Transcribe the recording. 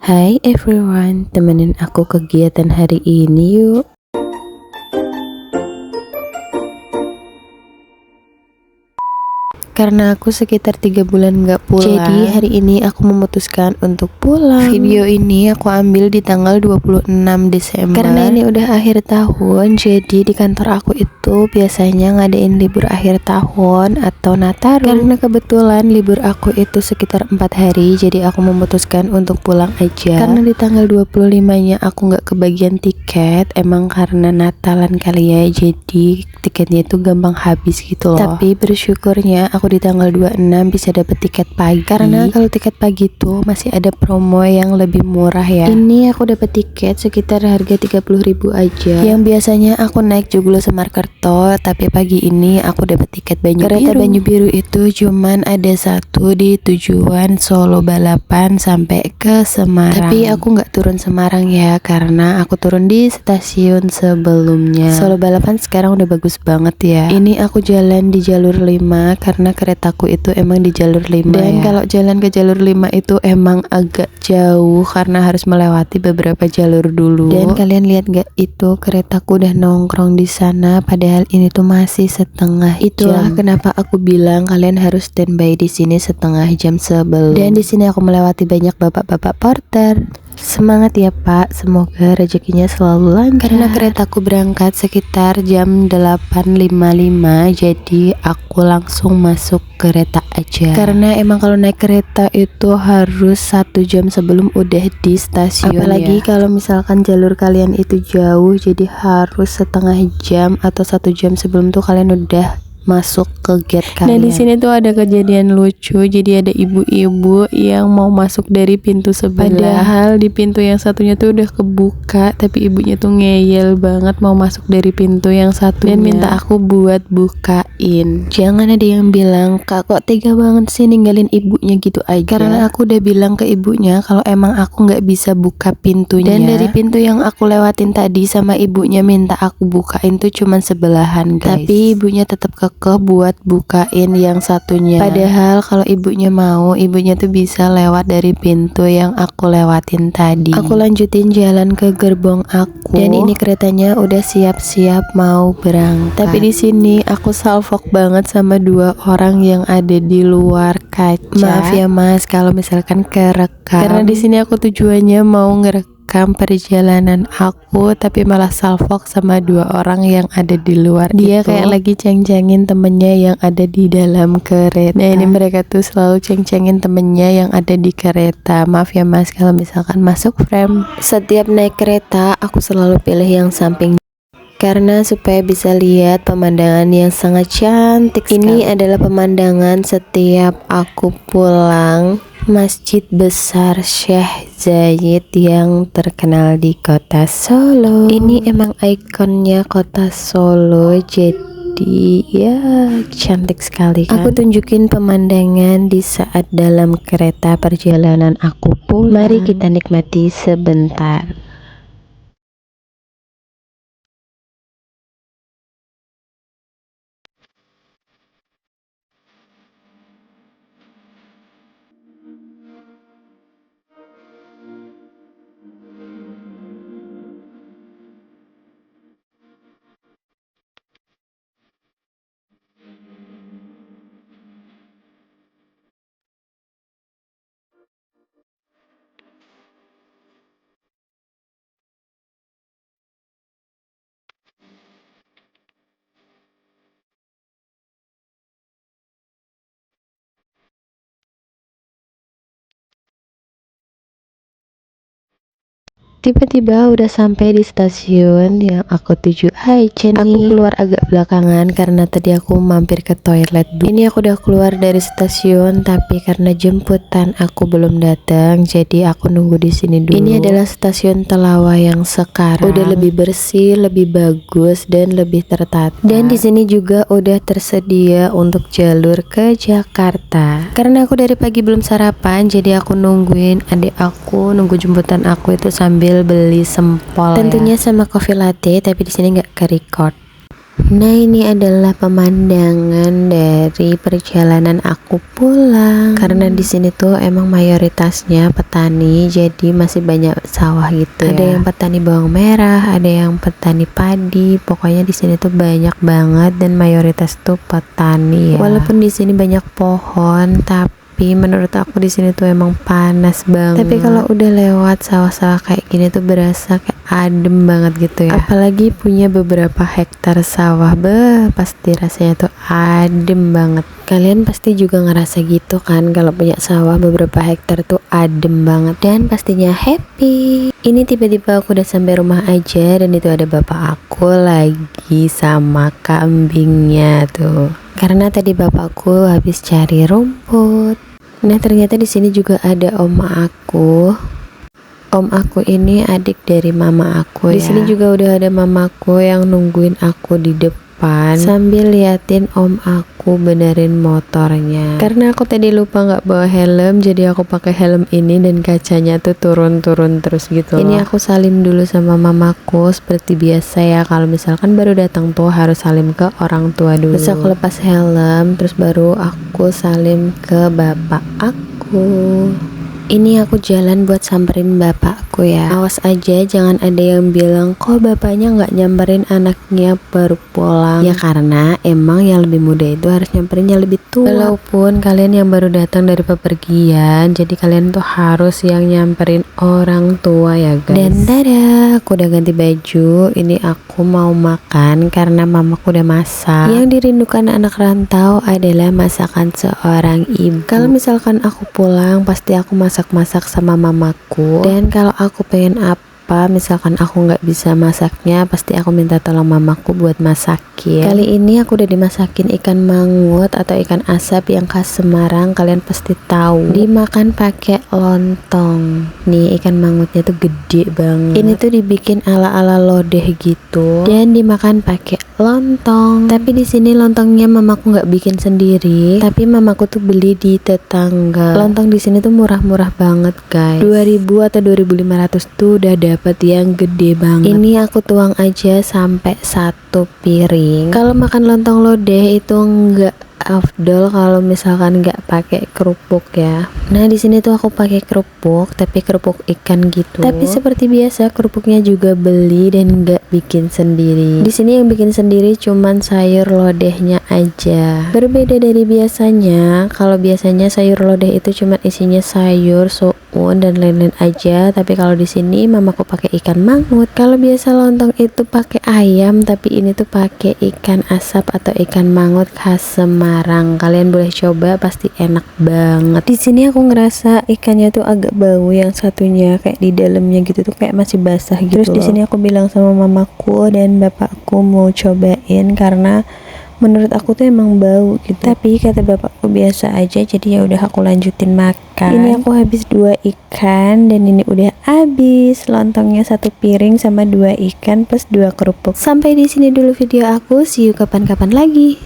Hai everyone, temenin aku kegiatan hari ini yuk. Karena aku sekitar 3 bulan gak pulang, jadi hari ini aku memutuskan untuk pulang. Video ini aku ambil di tanggal 26 Desember karena ini udah akhir tahun. Jadi di kantor aku itu biasanya ngadain libur akhir tahun atau Nataru. Karena kebetulan libur aku itu sekitar 4 hari, jadi aku memutuskan untuk pulang aja. Karena di tanggal 25 nya aku gak kebagian tiket, emang karena Natalan kali ya, jadi tiketnya itu gampang habis gitu loh. Tapi bersyukurnya aku di tanggal 26 bisa dapet tiket pagi, karena kalau tiket pagi tuh masih ada promo yang lebih murah ya. Ini aku dapet tiket sekitar harga 30.000 aja, yang biasanya aku naik Joglo Semarkerto, tapi pagi ini aku dapet tiket Banyu Biru. Kereta Banyu Biru itu cuman ada satu di tujuan Solo Balapan sampai ke Semarang. Tapi aku nggak turun Semarang ya, karena aku turun di stasiun sebelumnya. Solo Balapan sekarang udah bagus banget ya. Ini aku jalan di jalur 5 karena keretaku itu emang di jalur 5 dan ya. Kalau jalan ke jalur 5 itu emang agak jauh karena harus melewati beberapa jalur dulu. Dan kalian lihat gak, itu keretaku udah nongkrong di sana padahal ini tuh masih setengah jam. Itulah kenapa aku bilang kalian harus standby di sini setengah jam sebelum. Dan di sini aku melewati banyak bapak-bapak porter. Semangat ya Pak, semoga rezekinya selalu lancar. Karena keretaku berangkat sekitar jam 8.55, jadi aku langsung masuk kereta aja. Karena emang kalau naik kereta itu harus 1 jam sebelum udah di stasiun. Apalagi kalau misalkan jalur kalian itu jauh, jadi harus setengah jam atau 1 jam sebelum tuh kalian udah masuk ke gate kalian. Nah di sini tuh ada kejadian lucu. Jadi ada ibu-ibu yang mau masuk dari pintu sebelah, padahal di pintu yang satunya tuh udah kebuka, tapi ibunya tuh ngeyel banget mau masuk dari pintu yang satunya dan minta aku buat bukain. Jangan ada yang bilang, "Kak, kok tega banget sih ninggalin ibunya gitu aja." Karena aku udah bilang ke ibunya kalau emang aku nggak bisa buka pintunya, dan dari pintu yang aku lewatin tadi sama ibunya minta aku bukain tuh cuman sebelahan guys. Tapi ibunya tetap buat bukain yang satunya. Padahal kalau ibunya mau, ibunya tuh bisa lewat dari pintu yang aku lewatin tadi. Aku lanjutin jalan ke gerbong aku, dan ini keretanya udah siap-siap mau berangkat. Tapi di sini aku salfok banget sama 2 orang yang ada di luar kaca. Maaf ya Mas kalau misalkan kerekam, karena di sini aku tujuannya mau ngerekam perjalanan aku, tapi malah salfok sama 2 orang yang ada di luar. Dia kayak lagi ceng-cengin temennya yang ada di dalam kereta. Nah ini mereka tuh selalu ceng-cengin temennya yang ada di kereta. Maaf ya Mas kalau misalkan masuk frame. Setiap naik kereta aku selalu pilih yang samping, karena supaya bisa lihat pemandangan yang sangat cantik sekali. Ini adalah pemandangan setiap aku pulang Masjid Besar Syekh Zayed yang terkenal di kota Solo. Ini emang ikonnya kota Solo, jadi ya cantik sekali kan. Aku tunjukin pemandangan di saat dalam kereta perjalanan aku pulang. Mari kita nikmati sebentar. Tiba-tiba udah sampai di stasiun yang aku tuju. Hai Jenny. Aku keluar agak belakangan karena tadi aku mampir ke toilet. Ini aku udah keluar dari stasiun, tapi karena jemputan aku belum datang, jadi aku nunggu di sini dulu. Ini adalah stasiun Telawa yang sekarang udah lebih bersih, lebih bagus, dan lebih tertata. Dan di sini juga udah tersedia untuk jalur ke Jakarta. Karena aku dari pagi belum sarapan, jadi aku nungguin adik aku, nunggu jemputan aku itu sambil beli sempol. Tentunya ya, sama coffee latte, tapi di sini nggak ke record. Nah, ini adalah pemandangan dari perjalanan aku pulang. Karena di sini tuh emang mayoritasnya petani, jadi masih banyak sawah gitu. Ada yang petani bawang merah, ada yang petani padi. Pokoknya di sini tuh banyak banget dan mayoritas tuh petani ya. Walaupun di sini banyak pohon, tapi menurut aku di sini tuh emang panas banget. Tapi kalau udah lewat sawah-sawah kayak gini tuh berasa kayak adem banget gitu ya. Apalagi punya beberapa hektar sawah, pasti rasanya tuh adem banget. Kalian pasti juga ngerasa gitu kan, kalau punya sawah beberapa hektar tuh adem banget dan pastinya happy. Ini tiba-tiba aku udah sampai rumah aja dan itu ada bapak aku lagi sama kambingnya tuh. Karena tadi bapakku habis cari rumput. Nah, ternyata di sini juga ada oma aku. Om aku ini adik dari mama aku ya. Di sini juga udah ada mamaku yang nungguin aku di depan sambil liatin om aku benerin motornya. Karena aku tadi lupa nggak bawa helm, jadi aku pakai helm ini dan kacanya tuh turun-turun terus gitu. Ini aku salim dulu sama mamaku seperti biasa ya. Kalau misalkan baru datang tuh harus salim ke orang tua dulu. Terus aku lepas helm, terus baru aku salim ke bapak aku. Ini aku jalan buat samperin bapakku ya. Awas aja jangan ada yang bilang kok bapaknya nggak nyamperin anaknya baru pulang. Ya karena emang yang lebih muda itu harus nyamperin yang lebih tua. Walaupun kalian yang baru datang dari pepergian, jadi kalian tuh harus yang nyamperin orang tua ya guys. Dan dadah, aku udah ganti baju. Ini aku mau makan karena mamaku udah masak. Yang dirindukan anak rantau adalah masakan seorang ibu. Kalau misalkan aku pulang pasti aku masak sama mamaku, dan kalau aku pengen apa, misalkan aku nggak bisa masaknya, pasti aku minta tolong mamaku buat masakin. Kali ini aku udah dimasakin ikan mangut atau ikan asap yang khas Semarang, kalian pasti tahu. Dimakan pakai lontong. Nih ikan mangutnya tuh gede banget. Ini tuh dibikin ala-ala lodeh gitu dan dimakan pakai lontong. Tapi di sini lontongnya mamaku nggak bikin sendiri, tapi mamaku tuh beli di tetangga. Lontong di sini tuh murah-murah banget guys. 2000 atau 2500 tuh udah dapat yang gede banget. Ini aku tuang aja sampai 1 piring. Kalau makan lontong lodeh itu nggak afdol kalau misalkan nggak pakai kerupuk ya. Nah, di sini tuh aku pakai kerupuk, tapi kerupuk ikan gitu. Tapi seperti biasa kerupuknya juga beli dan nggak bikin sendiri. Di sini yang bikin sendiri cuman sayur lodehnya aja. Berbeda dari biasanya. Kalau biasanya sayur lodeh itu cuman isinya sayur, soun dan lain-lain aja. Tapi kalau di sini mamaku pakai ikan mangut. Kalau biasa lontong itu pakai ayam, tapi ini tuh pakai ikan asap atau ikan mangut khas Semarang. Kalian boleh coba, pasti enak banget. Di sini aku ngerasa ikannya tuh agak bau, yang satunya kayak di dalamnya gitu tuh kayak masih basah gitu. Terus di sini aku bilang sama mamaku dan bapakku mau cobain karena menurut aku tuh emang bau gitu. Tapi kata bapakku biasa aja, jadi ya udah aku lanjutin makan. Ini aku habis 2 ikan dan ini udah habis lontongnya 1 piring sama 2 ikan plus 2 kerupuk. Sampai di sini dulu video aku, see you kapan-kapan lagi.